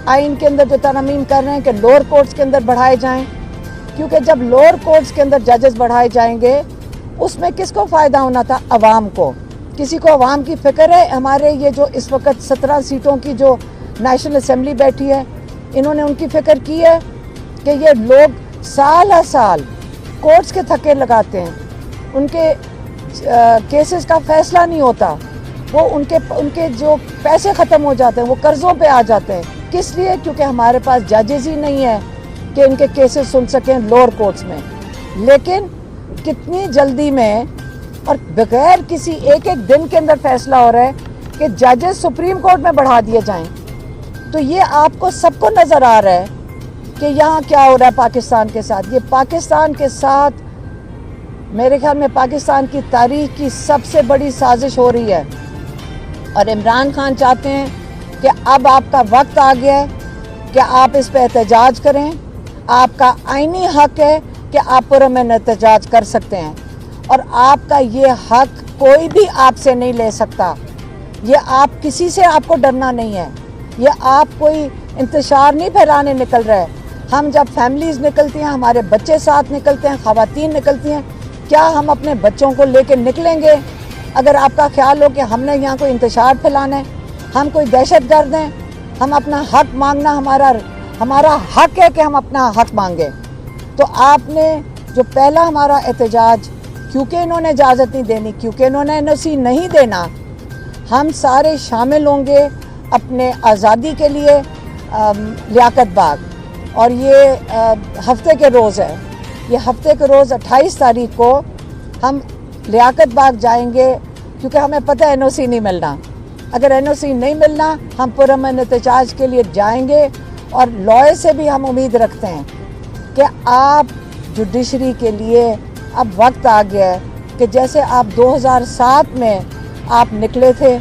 आइन के अंदर जो तरमीम कर रहे हैं कि लोअर कोर्ट्स के अंदर बढ़ाए जाएं, क्योंकि जब लोअर कोर्ट्स के अंदर जजेस बढ़ाए जाएंगे उसमें किसको फ़ायदा होना था? अवाम को। किसी को अवाम की फ़िक्र है? हमारे ये जो इस वक्त 17 सीटों की जो नेशनल असम्बली बैठी है, इन्होंने उनकी फ़िक्र की है कि ये लोग साल हर साल कोर्ट्स के थके लगाते हैं, उनके केसेस का फ़ैसला नहीं होता, वो उनके जो पैसे ख़त्म हो जाते हैं, वो कर्ज़ों पे आ जाते हैं। किस लिए? क्योंकि हमारे पास जजेस ही नहीं है कि इनके केसेस सुन सकें लोअर कोर्ट्स में। लेकिन कितनी जल्दी में और बगैर किसी एक दिन के अंदर फैसला हो रहा है कि जजेस सुप्रीम कोर्ट में बढ़ा दिए जाएं। तो ये आपको सबको नज़र आ रहा है कि यहाँ क्या हो रहा है पाकिस्तान के साथ। ये पाकिस्तान के साथ मेरे ख्याल में पाकिस्तान की तारीख की सबसे बड़ी साजिश हो रही है। और इमरान खान चाहते हैं कि अब आपका वक्त आ गया है कि आप इस पर एहतजाज करें। आपका आईनी हक है कि आप पुरअमन एहतजाज कर सकते हैं, और आपका ये हक कोई भी आपसे नहीं ले सकता। ये आप किसी से आपको डरना नहीं है। ये आप कोई इंतशार नहीं फैलाने निकल रहे हैं। हम जब फैमिलीज़ निकलती हैं, हमारे बच्चे साथ निकलते हैं, ख़वातीन निकलती हैं, क्या हम अपने बच्चों को लेकर निकलेंगे अगर आपका ख्याल हो कि हमने यहाँ कोई इंतशार फैलाना है, हम कोई दहशतगर्द हैं? हम अपना हक मांगना हमारा हक है कि हम अपना हक मांगे। तो आपने जो पहला हमारा एहतजाज, क्योंकि इन्होंने इजाज़त नहीं देनी, क्योंकि इन्होंने NOC नहीं देना, हम सारे शामिल होंगे अपने आज़ादी के लिए लियाकत बाग। और ये हफ्ते के रोज़ है, ये हफ्ते के रोज़ 28 तारीख को हम लियाकत बाग जाएंगे, क्योंकि हमें पता है NOC नहीं मिलना। अगर NOC नहीं मिलना, हम पुरअमन एहतजाज के लिए जाएंगे। और लॉयर से भी हम उम्मीद रखते हैं कि आप जुडिशरी के लिए अब वक्त आ गया है कि जैसे आप 2007 में आप निकले थे।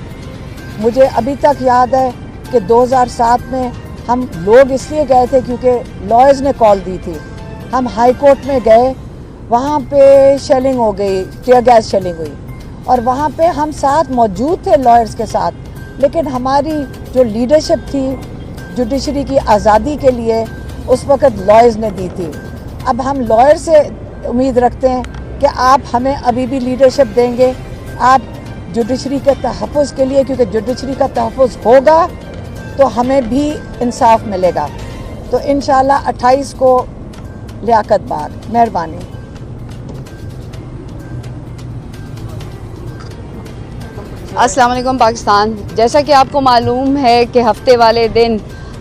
मुझे अभी तक याद है कि 2007 में हम लोग इसलिए गए थे क्योंकि लॉयर्स ने कॉल दी थी। हम हाई कोर्ट में गए, वहाँ पे शेलिंग हो गई, टीयर गैस शेलिंग हुई, और वहाँ पे हम साथ मौजूद थे लॉयर्स के साथ। लेकिन हमारी जो लीडरशिप थी जुडिशरी की आज़ादी के लिए, उस वक़्त लॉयर्स ने दी थी। अब हम लॉयर से उम्मीद रखते हैं कि आप हमें अभी भी लीडरशिप देंगे, आप जुडिशरी के तहफ़्फ़ुज़ के लिए, क्योंकि जुडिशरी का तहफ़्फ़ुज़ होगा तो हमें भी इंसाफ मिलेगा। तो इंशाअल्लाह 28 को लियाकत बाग। मेहरबानी। अस्सलाम वालेकुम पाकिस्तान। जैसा कि आपको मालूम है कि हफ्ते वाले दिन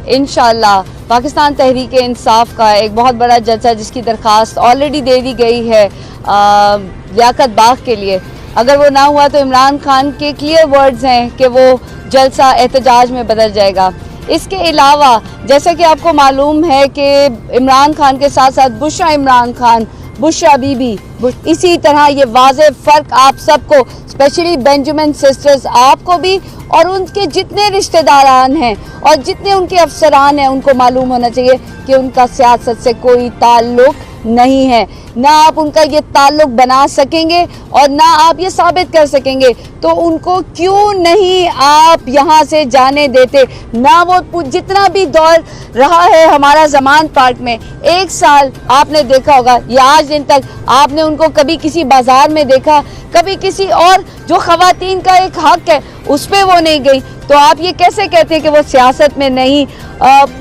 इंशाअल्लाह पाकिस्तान तहरीक इंसाफ का एक बहुत बड़ा जलसा, जिसकी दरख्वास्त ऑलरेडी दे दी गई है लियाकत बाग के लिए, अगर वो ना हुआ तो इमरान खान के क्लियर वर्ड्स हैं कि वो जलसा एहतजाज में बदल जाएगा। इसके अलावा जैसा कि आपको मालूम है कि इमरान खान के साथ साथ बुशरा इमरान खान, बुशरा बीबी, इसी तरह ये वाज़ेह फ़र्क आप सबको, स्पेशली बेंजामिन सिस्टर्स, आपको भी और उनके जितने रिश्तेदारान हैं और जितने उनके अफसरान हैं, उनको मालूम होना चाहिए कि उनका सियासत से कोई ताल्लुक़ नहीं है। ना आप उनका ये ताल्लुक़ बना सकेंगे और ना आप ये साबित कर सकेंगे, तो उनको क्यों नहीं आप यहाँ से जाने देते? ना वो जितना भी दौर रहा है हमारा ज़मान पार्क में, 1 साल आपने देखा होगा, या आज दिन तक आपने उनको कभी किसी बाज़ार में देखा, कभी किसी और जो ख़वातीन का एक हक़ है उस पर वो नहीं गई। तो आप ये कैसे कहते हैं कि वो सियासत में नहीं?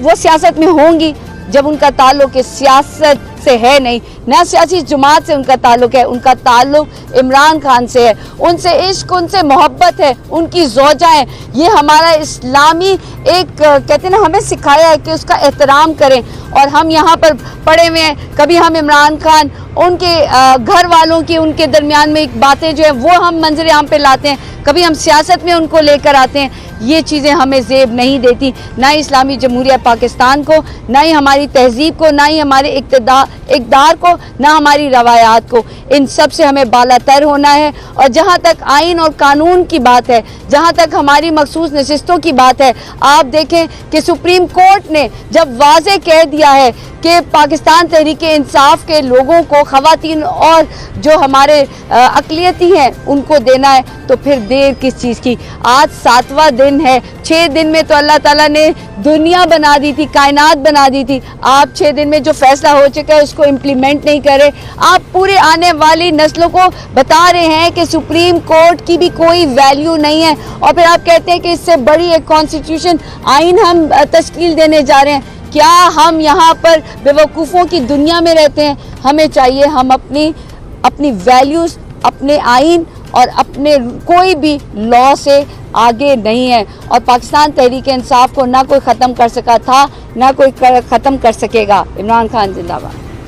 वो सियासत में होंगी जब उनका ताल्लुक़ सियासत से है नहीं, ना सियासी जमात से उनका ताल्लुक़ है, उनका ताल्लुक़ इमरान खान से है। उनसे इश्क, उनसे मोहब्बत है, उनकी ज़ौजा है। ये हमारा इस्लामी एक कहते हैं ना, हमें सिखाया है कि उसका एहतराम करें। और हम यहाँ पर पड़े हुए हैं, कभी हम इमरान खान, उनके घर वालों की, उनके दरमियान में एक बातें जो है वो हम मंजर आम पे लाते हैं, कभी हम सियासत में उनको लेकर आते हैं। ये चीज़ें हमें ज़ेब नहीं देती, ना ही इस्लामी जमहूरिया पाकिस्तान को, ना ही हमारी तहज़ीब को, ना ही हमारे इक़्तिदार को, ना हमारी रवायात को। इन सब से हमें बालातर होना है। और जहाँ तक आइन और कानून की बात है, जहाँ तक हमारी मखसूस नशिस्तों की बात है, आप देखें कि सुप्रीम कोर्ट ने जब वाज़े कह दिया है कि पाकिस्तान तहरीक इंसाफ के लोगों को को, ख़वातीन और जो हमारे अक़लियती हैं उनको देना है, तो फिर देर किस चीज़ की। आज 7वां दिन है, 6 दिन में तो अल्लाह ताला ने दुनिया बना दी थी, कायनात बना दी थी। आप 6 दिन में जो फैसला हो चुका है उसको इम्प्लीमेंट नहीं करे। आप पूरे आने वाली नस्लों को बता रहे हैं कि सुप्रीम कोर्ट की भी कोई वैल्यू नहीं है, और फिर आप कहते हैं कि इससे बड़ी एक कॉन्स्टिट्यूशन आइन हम तश्कील देने जा रहे हैं। क्या हम यहाँ पर बेवकूफ़ों की दुनिया में रहते हैं? हमें चाहिए हम अपनी वैल्यूज़, अपने आइन और अपने कोई भी लॉ से आगे नहीं है, और पाकिस्तान तहरीक इंसाफ को ना कोई ख़त्म कर सका था, ना कोई ख़त्म कर सकेगा। इमरान खान जिंदाबाद।